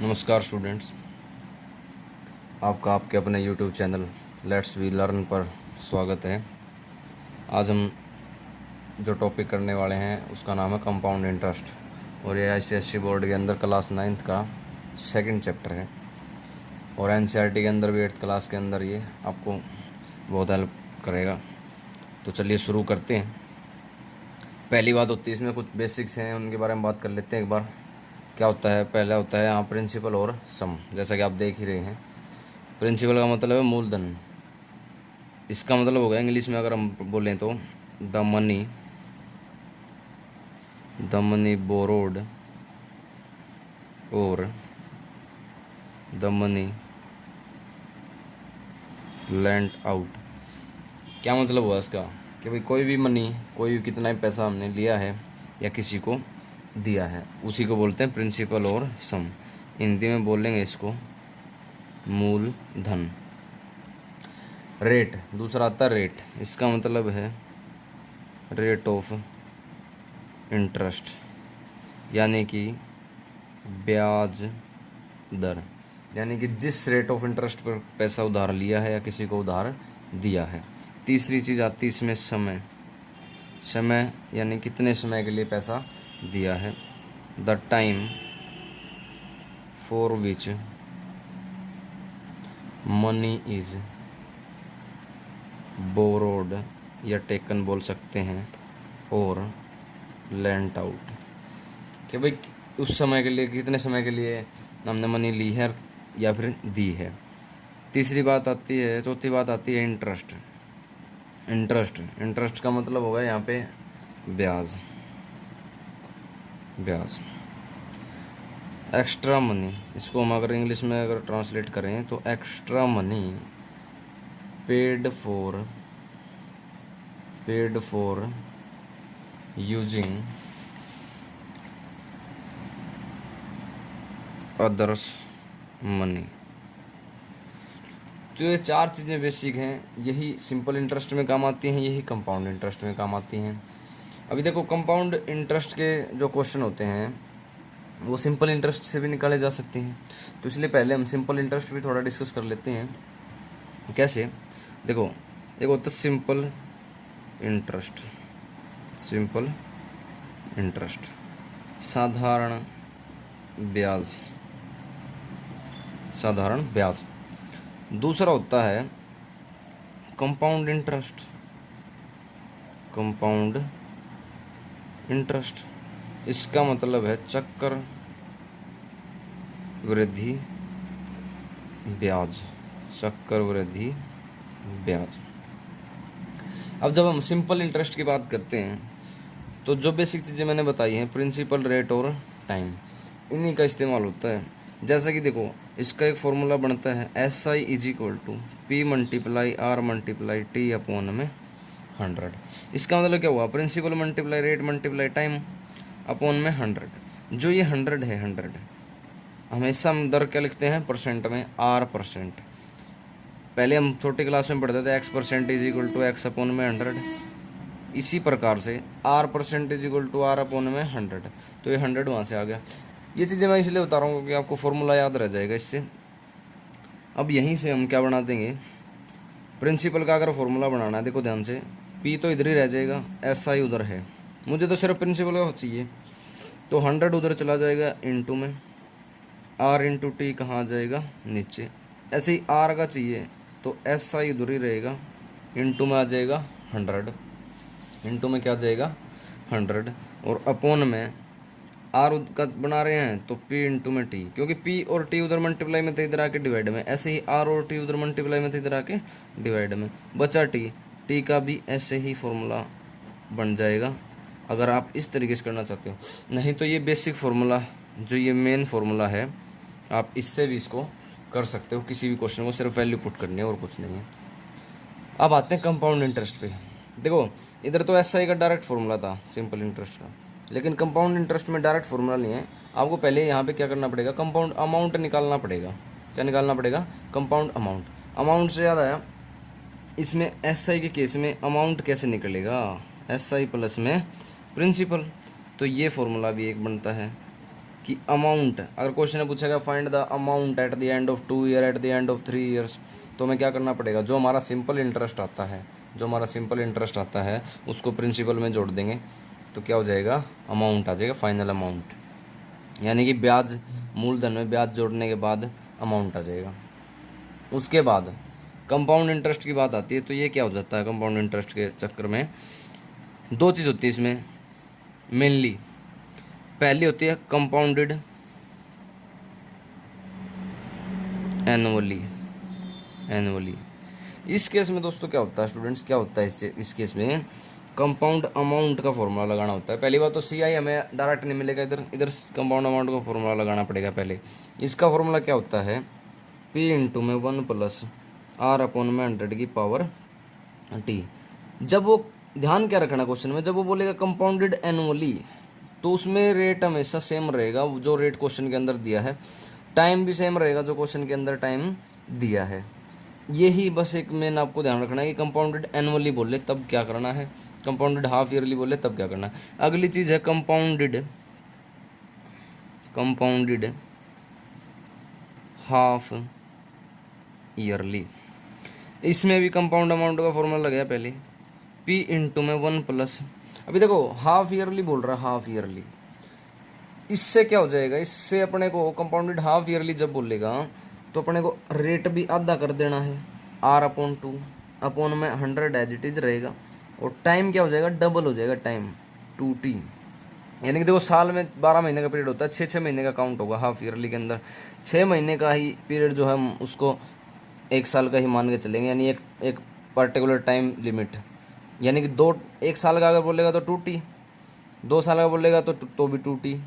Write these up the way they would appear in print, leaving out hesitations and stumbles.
नमस्कार स्टूडेंट्स, आपका आपके अपने YouTube channel let's we learn पर स्वागत है। आज हम जो टॉपिक करने वाले हैं उसका नाम है कंपाउंड इंटरेस्ट और ये आईसीएसई बोर्ड के अंदर क्लास 9th का सेकंड चैप्टर है और एनसीईआरटी के अंदर भी 8th क्लास के अंदर ये आपको बहुत हेल्प करेगा। तो चलिए शुरू करते हैं। पहली बात होती है इसमें कुछ बेसिक्स हैं, उनके बारे में बात कर लेते हैं एक बार। क्या होता है? पहला होता है यहाँ प्रिंसिपल और सम, जैसा कि आप देख ही रहे हैं। प्रिंसिपल का मतलब है मूलधन। इसका मतलब होगा इंग्लिश में अगर हम बोलें तो द मनी बोरोड और द मनी लेंट आउट। क्या मतलब हुआ इसका कि भाई कोई भी कितना भी पैसा हमने लिया है या किसी को दिया है उसी को बोलते हैं प्रिंसिपल और सम। हिंदी में बोलेंगे इसको मूलधन। रेट दूसरा आता है रेट। इसका मतलब है रेट ऑफ इंटरेस्ट, यानी कि ब्याज दर, यानी कि जिस रेट ऑफ इंटरेस्ट पर पैसा उधार लिया है या किसी को उधार दिया है। तीसरी चीज़ आती है इसमें समय यानी कितने समय के लिए पैसा दिया है। The time for which money is borrowed या टेकन बोल सकते हैं, और लेंट आउट कि भाई उस समय के लिए कितने समय के लिए हमने मनी ली है या फिर दी है। चौथी बात आती है इंटरेस्ट का मतलब होगा यहाँ पे ब्याज। एक्स्ट्रा मनी, इसको हम अगर इंग्लिश में अगर ट्रांसलेट करें तो extra money paid for using others money. तो ये चार चीज़ें बेसिक हैं, यही सिंपल इंटरेस्ट में काम आती हैं, यही कंपाउंड इंटरेस्ट में काम आती हैं। अभी देखो, कंपाउंड इंटरेस्ट के जो क्वेश्चन होते हैं वो सिंपल इंटरेस्ट से भी निकाले जा सकते हैं। तो इसलिए पहले हम सिंपल इंटरेस्ट भी थोड़ा डिस्कस कर लेते हैं। कैसे? देखो, एक होता है सिंपल इंटरेस्ट, साधारण ब्याज। दूसरा होता है कंपाउंड इंटरेस्ट। इसका मतलब है चक्रवृद्धि ब्याज। अब जब हम सिंपल इंटरेस्ट की बात करते हैं तो जो बेसिक चीज़ें मैंने बताई हैं, प्रिंसिपल, रेट और टाइम, इन्हीं का इस्तेमाल होता है। जैसा कि देखो, इसका एक फॉर्मूला बनता है SI = P × R × T upon में 100। इसका मतलब क्या हुआ? Principal multiply rate multiply time upon में 100। जो ये 100 है, हमेशा हम दर क्या लिखते हैं? परसेंट में, R%। पहले हम छोटी क्लास में पढ़ते थे X% = X अपॉन में 100। इसी प्रकार से R% = R अपॉन में 100। तो ये 100 वहाँ से आ गया। ये चीज़ें मैं इसलिए बता रहा हूँ क्योंकि आपको फॉर्मूला याद रह जाएगा इससे। अब यहीं से हम क्या बना देंगे? प्रिंसिपल का अगर फॉर्मूला बनाना है, देखो ध्यान से, P तो इधर ही रह जाएगा, SI उधर है, मुझे तो सिर्फ प्रिंसिपल का चाहिए। तो 100 उधर चला जाएगा इंटू में, R × T कहाँ आ जाएगा? नीचे। ऐसे ही R का चाहिए तो SI उधर ही रहेगा, इंटू में आ जाएगा 100, इंटू में क्या आ जाएगा? 100, और अपॉन में R का बना रहे हैं तो P × में T, क्योंकि P और T उधर मल्टीप्लाई में थे, इधर आके डिवाइड में। ऐसे ही R और T उधर मल्टीप्लाई में थे, इधर आके डिवाइड में। बचा T का भी ऐसे ही फॉर्मूला बन जाएगा अगर आप इस तरीके से करना चाहते हो। नहीं तो ये बेसिक फार्मूला, जो ये मेन फार्मूला है, आप इससे भी इसको कर सकते हो। किसी भी क्वेश्चन को सिर्फ वैल्यू पुट करनी है और कुछ नहीं है। अब आते हैं कंपाउंड इंटरेस्ट पे। देखो, इधर तो SI का डायरेक्ट फार्मूला था सिंपल इंटरेस्ट का, लेकिन कंपाउंड इंटरेस्ट में डायरेक्ट फार्मूला नहीं है। आपको पहले यहाँ पे क्या करना पड़ेगा? कंपाउंड अमाउंट निकालना पड़ेगा। क्या निकालना पड़ेगा? Compound amount. अमाउंट से याद आया, इसमें SI के केस में अमाउंट कैसे निकलेगा? SI प्लस में प्रिंसिपल। तो ये फॉर्मूला भी एक बनता है। कि अमाउंट, अगर क्वेश्चन में पूछेगा find the amount at the end of 2 year, at the end of 3 years, तो हमें क्या करना पड़ेगा, जो हमारा सिंपल इंटरेस्ट आता है, जो हमारा सिंपल इंटरेस्ट आता है उसको प्रिंसिपल में जोड़ देंगे, तो क्या हो जाएगा, अमाउंट आ जाएगा, फाइनल अमाउंट। यानी कि ब्याज, मूलधन में ब्याज जोड़ने के बाद अमाउंट आ जाएगा। उसके बाद कंपाउंड इंटरेस्ट की बात आती है, तो ये क्या हो जाता है, कंपाउंड इंटरेस्ट के चक्कर में दो चीज़ होती है इसमें मेनली। पहली होती है कंपाउंडेड एनुअली। इस केस में दोस्तों क्या होता है स्टूडेंट्स, क्या होता है इस केस में कंपाउंड अमाउंट का फॉर्मूला लगाना होता है। पहली बात तो CI हमें डायरेक्ट नहीं मिलेगा, इधर इधर कंपाउंड अमाउंट का फॉर्मूला लगाना पड़ेगा पहले। इसका फॉर्मूला क्या होता है, P इंटू में 1 प्लस R अपॉन में 100 की पावर T। जब वो ध्यान क्या रखना क्वेश्चन में, जब वो बोलेगा कंपाउंडेड एनुअली, तो उसमें रेट हमेशा सेम रहेगा जो रेट क्वेश्चन के अंदर दिया है, टाइम भी सेम रहेगा जो क्वेश्चन के अंदर टाइम दिया है। यही बस एक मेन आपको ध्यान रखना है कि कंपाउंडेड एनुअली बोले तब क्या करना है, कंपाउंडेड हाफ ईयरली बोले तब क्या करना है। अगली चीज़ है कंपाउंडेड हाफ ईयरली। इसमें भी कंपाउंड अमाउंट का फॉर्मूला लगाया पहले, P इंटू में 1 प्लस, अभी देखो हाफ ईयरली बोल रहा है, हाफ ईयरली, इससे क्या हो जाएगा, इससे अपने को कंपाउंडेड हाफ ईयरली जब बोलेगा तो अपने को रेट भी आधा कर देना है, R अपॉन 2 अपॉन में 100 एज इट इज रहेगा, और टाइम क्या हो जाएगा, डबल हो जाएगा टाइम 2T। यानी कि देखो साल में 12 महीने का पीरियड होता है, 6 महीने का काउंट होगा हाफ ईयरली के अंदर, 6 महीने का ही पीरियड जो है हम उसको 1 साल का ही मान के चलेंगे, यानी एक पर्टिकुलर टाइम लिमिट। यानी कि 1 साल का अगर बोलेगा तो 2T, 2 साल का बोलेगा तो भी 2T,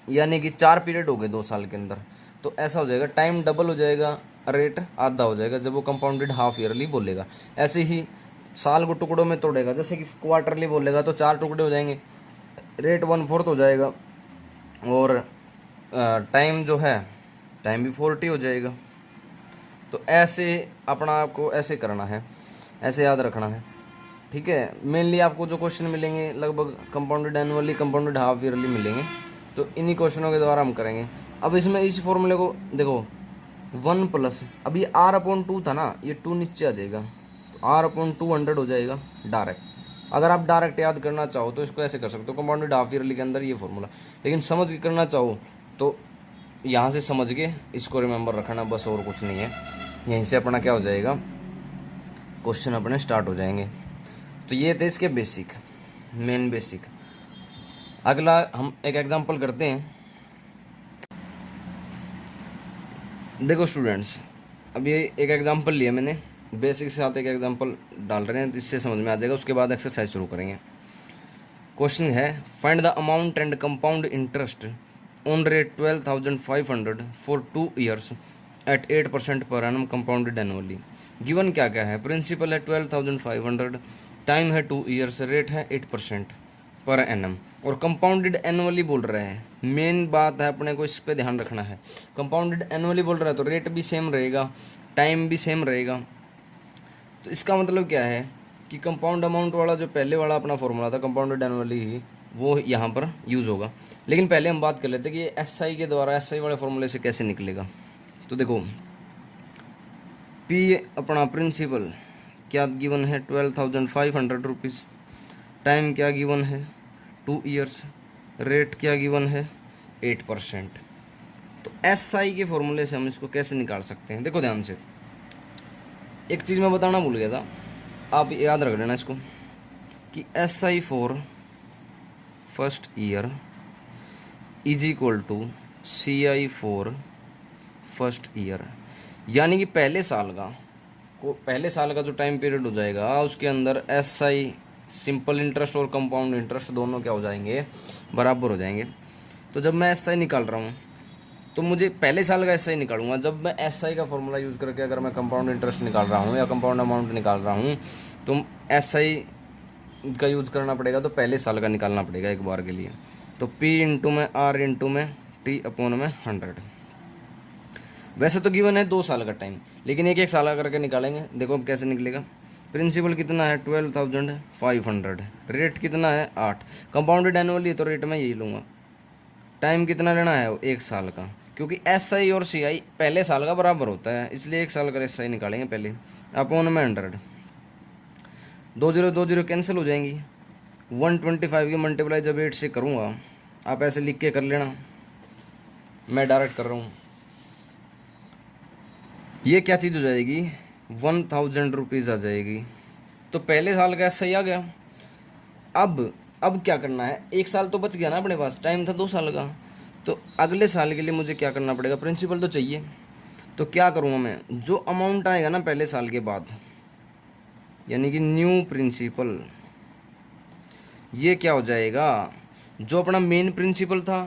यानी कि 4 पीरियड हो गए 2 साल के अंदर। तो ऐसा हो जाएगा, टाइम डबल हो जाएगा, रेट आधा हो जाएगा जब वो कंपाउंडेड हाफ ईयरली बोलेगा। ऐसे ही साल को टुकड़ों में तोड़ेगा, जैसे कि क्वार्टरली बोलेगा तो 4 टुकड़े हो जाएंगे, रेट 1/4 हो जाएगा, और टाइम जो है टाइम भी 40 हो जाएगा। तो ऐसे अपना आपको ऐसे करना है, ऐसे याद रखना है, ठीक है। मेनली आपको जो क्वेश्चन मिलेंगे लगभग compounded annually, compounded half yearly मिलेंगे, तो इन्हीं क्वेश्चनों के द्वारा हम करेंगे। अब इसमें इस फॉर्मूले को देखो 1 प्लस, अब ये R अपॉन 2 था ना, ये 2 नीचे आ जाएगा, तो R अपॉन 200 हो जाएगा डायरेक्ट। अगर आप डायरेक्ट याद करना चाहो तो इसको ऐसे कर सकते हो, कंपाउंडेड हाफ ईयरली के अंदर ये फॉर्मूला, लेकिन समझ के करना चाहो तो यहाँ से समझ के इसको रिमेंबर रखना, बस और कुछ नहीं है। यहीं से अपना क्या हो जाएगा, क्वेश्चन अपने स्टार्ट हो जाएंगे। तो ये थे इसके बेसिक, मेन बेसिक। अगला हम एक एग्जांपल करते हैं। देखो स्टूडेंट्स, अब ये एक एग्जांपल लिया मैंने, बेसिक से साथ एक एग्जांपल डाल रहे हैं, तो इससे समझ में आ जाएगा। उसके बाद एक्सरसाइज शुरू करेंगे। क्वेश्चन है find the amount and compound interest on rate 12,500 for 2 years at 8% per annum compounded annually. Given क्या क्या है, प्रिंसिपल है 12,500, टाइम है 2 ईयर्स, रेट है 8% पर एनम, और कंपाउंडेड एनुअली बोल रहे हैं। मेन बात है अपने को इस पे ध्यान रखना है, कंपाउंडेड एनुअली बोल रहा है तो रेट भी सेम रहेगा, टाइम भी सेम रहेगा। तो इसका मतलब क्या है कि कंपाउंड अमाउंट वाला जो पहले वाला अपना फॉर्मूला था कंपाउंडेड एनुअली ही, वो यहाँ पर यूज़ होगा। लेकिन पहले हम बात कर लेते हैं कि SI के द्वारा, SI वाले फॉर्मूले से कैसे निकलेगा। तो देखो P अपना प्रिंसिपल क्या गिवन है 12,500 रुपीज़, टाइम क्या गिवन है 2 ईयर्स, रेट क्या गिवन है 8%। तो SI के फॉर्मूले से हम इसको कैसे निकाल सकते हैं, देखो ध्यान से। एक चीज़ मैं बताना भूल गया था, आप याद रख लेना इसको, कि SI for first year is equal to CI for first year. यानी कि पहले साल का जो टाइम पीरियड हो जाएगा उसके अंदर SI सिंपल इंटरेस्ट और कंपाउंड इंटरेस्ट दोनों क्या हो जाएंगे, बराबर हो जाएंगे। तो जब मैं SI निकाल रहा हूँ तो मुझे पहले साल का SI निकालूंगा। जब मैं SI का फॉर्मूला यूज़ करके अगर मैं कंपाउंड इंटरेस्ट निकाल रहा हूँ या कंपाउंड अमाउंट निकाल रहा हूँ तो SI का यूज़ करना पड़ेगा, तो पहले साल का निकालना पड़ेगा एक बार के लिए। तो P इंटू में R इंटू में T अपॉन में 100। वैसे तो गिवन है 2 साल का टाइम, लेकिन एक साल का करके निकालेंगे। देखो अब कैसे निकलेगा। प्रिंसिपल कितना है 12,500, रेट कितना है 8, कंपाउंडेड एनुअली तो रेट मैं यही लूँगा, टाइम कितना लेना है? 1 साल का, क्योंकि एस आई और सी आई पहले साल का बराबर होता है, इसलिए 1 साल का एस आई निकालेंगे पहले। अपॉन में 100, 2 0 कैंसिल हो जाएंगी। 125 की मल्टीप्लाई जब 8 से करूँगा, आप ऐसे लिख के कर लेना, मैं डायरेक्ट कर रहा हूँ। ये क्या चीज़ हो जाएगी? 1000 रुपीज़ आ जाएगी। तो पहले साल का एस आई आ गया। अब क्या करना है? 1 साल तो बच गया ना अपने पास, टाइम था 2 साल का। तो अगले साल के लिए मुझे क्या करना पड़ेगा? प्रिंसिपल तो चाहिए। तो क्या करूँगा मैं? जो अमाउंट आएगा ना पहले साल के बाद, यानी कि न्यू प्रिंसिपल, ये क्या हो जाएगा? जो अपना मेन प्रिंसिपल था,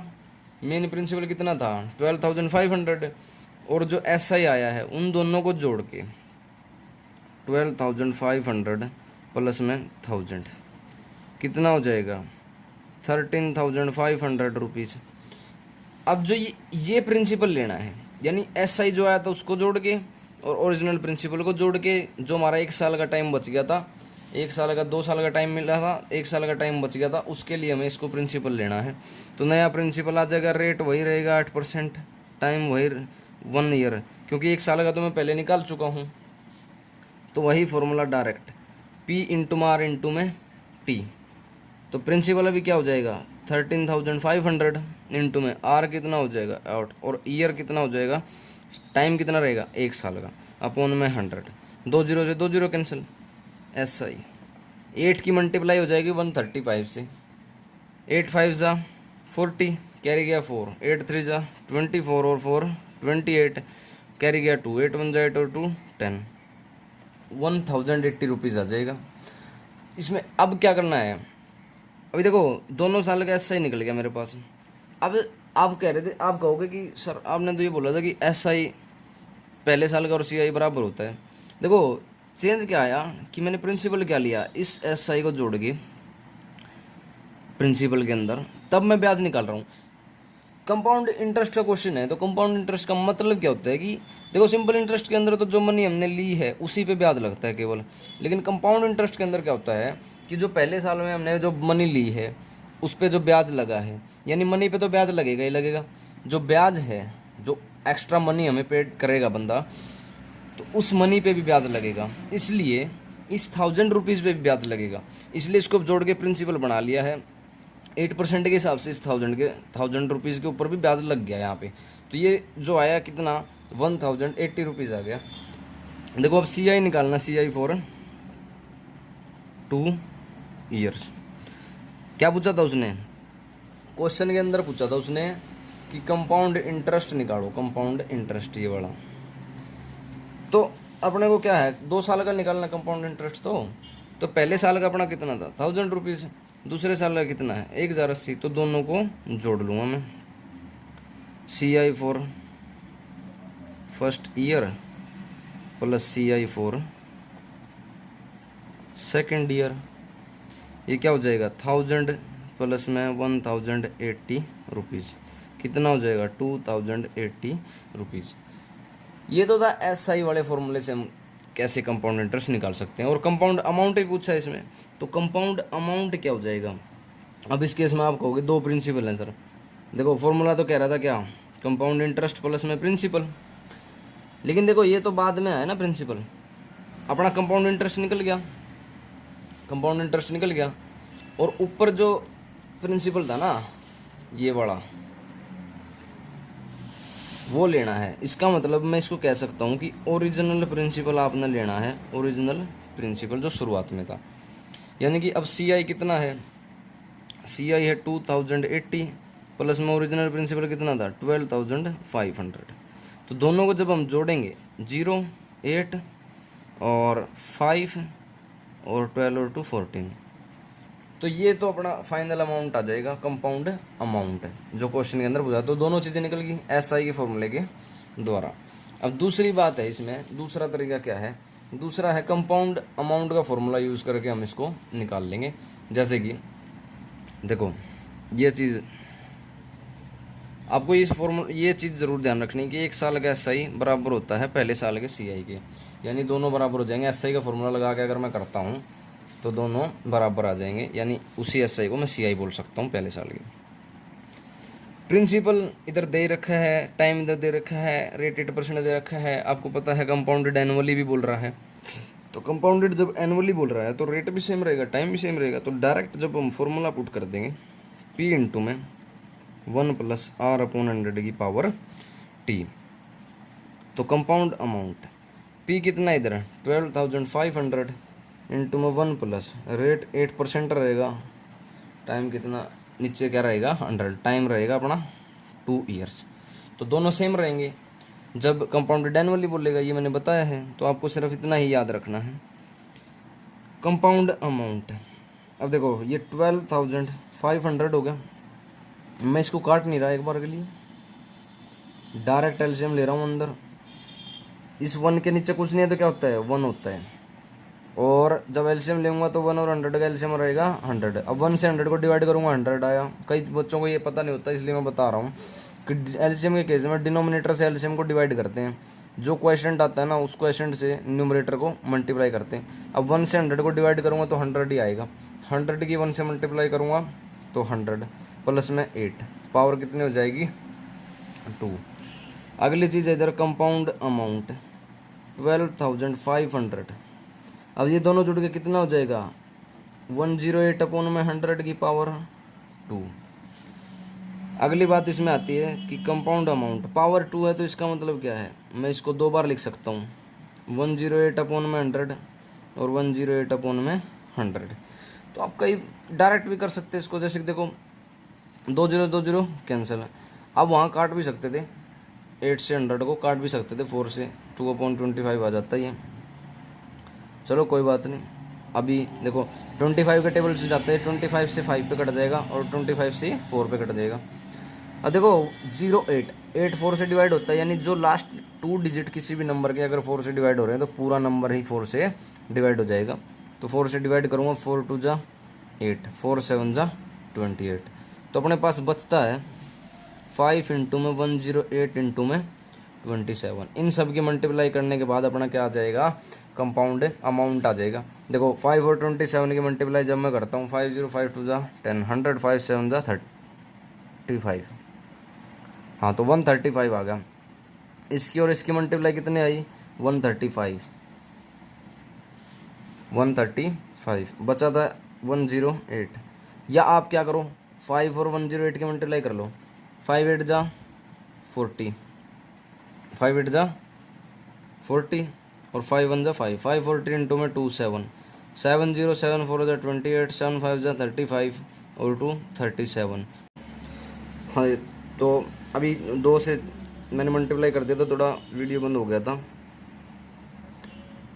मेन प्रिंसिपल कितना था? 12,500, और जो एस आई आया है उन दोनों को जोड़ के 12,500 प्लस में 1000 कितना हो जाएगा? 13,500 रुपीज़। अब जो ये प्रिंसिपल लेना है, यानी एस आई जो आया था उसको जोड़ के और ओरिजिनल प्रिंसिपल को जोड़ के, जो हमारा 1 साल का टाइम बच गया था, 1 साल का 2 साल का टाइम मिला था, 1 साल का टाइम बच गया था, उसके लिए हमें इसको प्रिंसिपल लेना है। तो नया प्रिंसिपल आ जाएगा, रेट वही रहेगा 8%, टाइम वही 1 ईयर, क्योंकि 1 साल का तो मैं पहले निकाल चुका हूँ। तो वही formula direct, P into R into में T। तो प्रिंसिपल अभी क्या हो जाएगा? 13,500 इंटू में आर कितना हो जाएगा? 8, और ईयर कितना हो जाएगा? टाइम कितना रहेगा? 1 साल का, अपॉन में 100, 2 0 से 2 0 कैंसिल, एस आई 8 की मल्टीप्लाई हो जाएगी 135 से, 8 5 जा 40, कैरी गया 4, 8 3 जा 24 और 4 28, कैरी गया 2, 8 1 जा 8 और 2 10, 1080 रुपीज़ आ जाएगा। इसमें अब क्या करना है? अभी देखो दोनों साल का एस आई निकल गया मेरे पास। अब आप कह रहे थे, आप कहोगे कि सर आपने तो ये बोला था कि एस आई पहले साल का और सी आई बराबर होता है। देखो चेंज क्या आया कि मैंने प्रिंसिपल क्या लिया, इस एस आई को जोड़ के प्रिंसिपल के अंदर, तब मैं ब्याज निकाल रहा हूँ। कंपाउंड इंटरेस्ट का क्वेश्चन है, तो कंपाउंड इंटरेस्ट का मतलब क्या होता है कि देखो सिंपल इंटरेस्ट के अंदर तो जो मनी हमने ली है उसी पे ब्याज लगता है केवल, लेकिन कंपाउंड इंटरेस्ट के अंदर क्या होता है कि जो पहले साल में हमने जो मनी ली है उस पर जो ब्याज लगा है, यानी मनी पे तो ब्याज लगेगा ही लगेगा, जो ब्याज है, जो एक्स्ट्रा मनी हमें पेड करेगा बंदा, तो उस मनी पे भी ब्याज लगेगा, इसलिए इस 1000 रुपीज़ पे भी ब्याज लगेगा, इसलिए इसको जोड़ के प्रिंसिपल बना लिया है। 8% के हिसाब से इस 1000 रुपीज़ के ऊपर भी ब्याज लग गया यहाँ पे। तो ये जो आया कितना? 1080 रुपीज़ आ गया। देखो अब सी आई निकालना, सी आई फॉर 2 ईयर्स। क्या पूछा था उसने? क्वेश्चन के अंदर पूछा था उसने कि कंपाउंड इंटरेस्ट निकालो, कंपाउंड इंटरेस्ट ये वाला। तो अपने को क्या है, 2 साल का निकालना कंपाउंड इंटरेस्ट। तो पहले साल का अपना कितना था? 1000 रुपीज़। दूसरे साल का कितना है? 1080। तो दोनों को जोड़ लूँगा मैं, C I for first year plus C I for second year. ये क्या हो जाएगा? 1000 प्लस में 1080 रुपीज़, कितना हो जाएगा? 2080 रुपीज़। ये तो था एस आई वाले फॉर्मूले से हम कैसे कंपाउंड इंटरेस्ट निकाल सकते हैं। और कंपाउंड अमाउंट भी पूछा है इसमें, तो कंपाउंड अमाउंट क्या हो जाएगा? अब इस केस में आप कहोगे 2 प्रिंसिपल हैं सर। देखो फॉर्मूला तो कह रहा था क्या? कंपाउंड इंटरेस्ट प्लस में प्रिंसिपल, लेकिन देखो ये तो बाद में आया ना प्रिंसिपल। अपना कंपाउंड इंटरेस्ट निकल गया, कंपाउंड इंटरेस्ट निकल गया, और ऊपर जो प्रिंसिपल था ना ये वाला, वो लेना है। इसका मतलब मैं इसको कह सकता हूँ कि ओरिजिनल प्रिंसिपल आपने लेना है, ओरिजिनल प्रिंसिपल जो शुरुआत में था। यानी कि अब सी आई कितना है? सी आई है 2080 प्लस में ओरिजिनल प्रिंसिपल कितना था? 12,500। तो दोनों को जब हम जोड़ेंगे 0 8 और 5 और 12 और 2 14, तो ये तो अपना फाइनल अमाउंट आ जाएगा, कंपाउंड अमाउंट जो क्वेश्चन के अंदर पूछा। तो दोनों चीज़ें निकल गई एस आई के फॉर्मूले के द्वारा। अब दूसरी बात है इसमें, दूसरा तरीका क्या है? दूसरा है कंपाउंड अमाउंट का फॉर्मूला यूज़ करके हम इसको निकाल लेंगे। जैसे कि देखो ये चीज़ आपको ये चीज़ ज़रूर ध्यान रखनी कि 1 साल का एस आई बराबर होता है पहले साल के सी आई के, यानी दोनों बराबर हो जाएंगे। एस आई का फॉर्मूला लगा के अगर मैं करता हूँ तो दोनों बराबर आ जाएंगे, यानी उसी एस आई को मैं सी आई बोल सकता हूँ पहले साल की। प्रिंसिपल इधर दे रखा है, टाइम इधर दे रखा है, रेट 8% दे रखा है। आपको पता है कंपाउंडेड एनुअली भी बोल रहा है, तो कंपाउंडेड जब एनुअली बोल रहा है तो रेट भी सेम रहेगा, टाइम भी सेम रहेगा। तो डायरेक्ट जब हम फॉर्मूला पुट कर देंगे पी इंटू में 1+r/100 की पावर टी, तो कंपाउंड अमाउंट पी कितना इधर 12,500 इंटू में 1 प्लस रेट 8% रहेगा, टाइम कितना नीचे क्या रहेगा 100, टाइम रहेगा अपना 2 ईयर्स। तो दोनों सेम रहेंगे। जब कंपाउंडेड एनुअली बोलेगा, ये मैंने बताया है, तो आपको सिर्फ इतना ही याद रखना है। कंपाउंड अमाउंट, अब देखो ये 12,500 हो गया, मैं इसको काट नहीं रहा एक बार के लिए, डायरेक्ट एलसीएम ले रहा हूँ अंदर। इस 1 के नीचे कुछ नहीं है तो क्या होता है 1 होता है, और जब एलसीएम लूँगा तो 1 और 100 का एलसीएम रहेगा 100। अब 1 से 100 को डिवाइड करूँगा 100 आया। कई बच्चों को ये पता नहीं होता, इसलिए मैं बता रहा हूँ कि एलसीएम के केस में डिनोमिनेटर से एलसीएम को डिवाइड करते हैं, जो क्वेश्चन आता है ना उस क्वेश्चन से न्यूमरेटर को मल्टीप्लाई करते हैं। अब 1 से 100 को डिवाइड करूँगा तो 100 ही आएगा, 100 की 1 से मल्टीप्लाई करूँगा तो 100 प्लस में 8, पावर कितनी हो जाएगी 2। अगली चीज़ है इधर कंपाउंड अमाउंट 12,500। अब ये दोनों जुड़ के कितना हो जाएगा 108/100 की पावर 2। अगली बात इसमें आती है कि कंपाउंड अमाउंट पावर 2 है, तो इसका मतलब क्या है, मैं इसको दो बार लिख सकता हूँ, 108/100 और 108/100। तो आप कई डायरेक्ट भी कर सकते हैं इसको, जैसे कि देखो 2 0 2 0 कैंसिल, अब वहाँ काट भी सकते थे, 8 से 100 को काट भी सकते थे, 4 से 2/25 आ जाता ही है। चलो कोई बात नहीं, अभी देखो 25 के टेबल से जाते हैं, 25 से 5 पे कट जाएगा और 25 से 4 पे कट जाएगा। अब देखो 8 4 से डिवाइड होता है, यानी जो लास्ट 2 डिजिट किसी भी नंबर के अगर 4 से डिवाइड हो रहे हैं तो पूरा नंबर ही 4 से डिवाइड हो जाएगा। तो 4 से डिवाइड करूँगा, 4 2 जा 8, 4 7 जा 28, तो अपने पास बचता है 5 इंटू में 108 इंटू में 27। इन सब की मल्टीप्लाई करने के बाद अपना क्या आ जाएगा कंपाउंड अमाउंट आ जाएगा। देखो 5 और 27 की मल्टीप्लाई जब मैं करता हूँ 5 0 5 2 जा 10, 100 5 7 जा 35, हाँ तो 135 आ गया। इसकी और इसकी मल्टीप्लाई कितने आई 135, 135 बचा था 108। या आप क्या करो 5 और 108 की मल्टीप्लाई कर लो, 5 8 जा 40, 5 8 जा 40 और 5 1 जा 5, 5 40 इंटू में 2 7, 7 0 7 4 जा 28, 7 5 जा 35 और 2 37। हाँ तो अभी 2 से मैंने मल्टीप्लाई कर दिया था, थोड़ा वीडियो बंद हो गया था।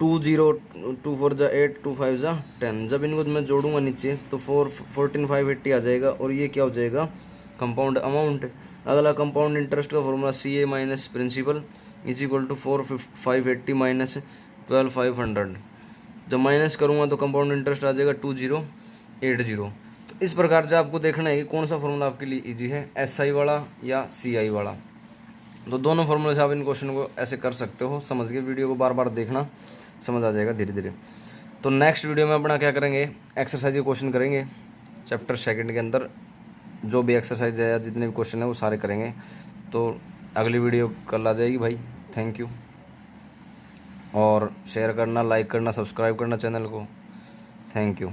2 0 2 4 जा 8, 2 5 जा 10, जब इनको मैं जोड़ूंगा नीचे तो 14 580 आ जाएगा, और ये क्या हो जाएगा कंपाउंड अमाउंट। अगला कंपाउंड इंटरेस्ट का formula CA minus principal is equal to 580 minus 12,500। जब माइनस करूँगा तो कंपाउंड इंटरेस्ट आ जाएगा 2080। तो इस प्रकार से आपको देखना है कि कौन सा फॉर्मूला आपके लिए इजी है, SI वाला या CI वाला। तो दोनों फॉर्मूले से आप इन क्वेश्चन को ऐसे कर सकते हो, समझ के वीडियो को बार बार देखना, समझ आ जाएगा धीरे धीरे। तो नेक्स्ट वीडियो में अपना क्या करेंगे, एक्सरसाइज के क्वेश्चन करेंगे चैप्टर 2 के अंदर, जो भी एक्सरसाइज है या जितने भी क्वेश्चन है वो सारे करेंगे। तो अगली वीडियो कल आ जाएगी भाई। थैंक यू, और शेयर करना, लाइक करना, सब्सक्राइब करना चैनल को। Thank you.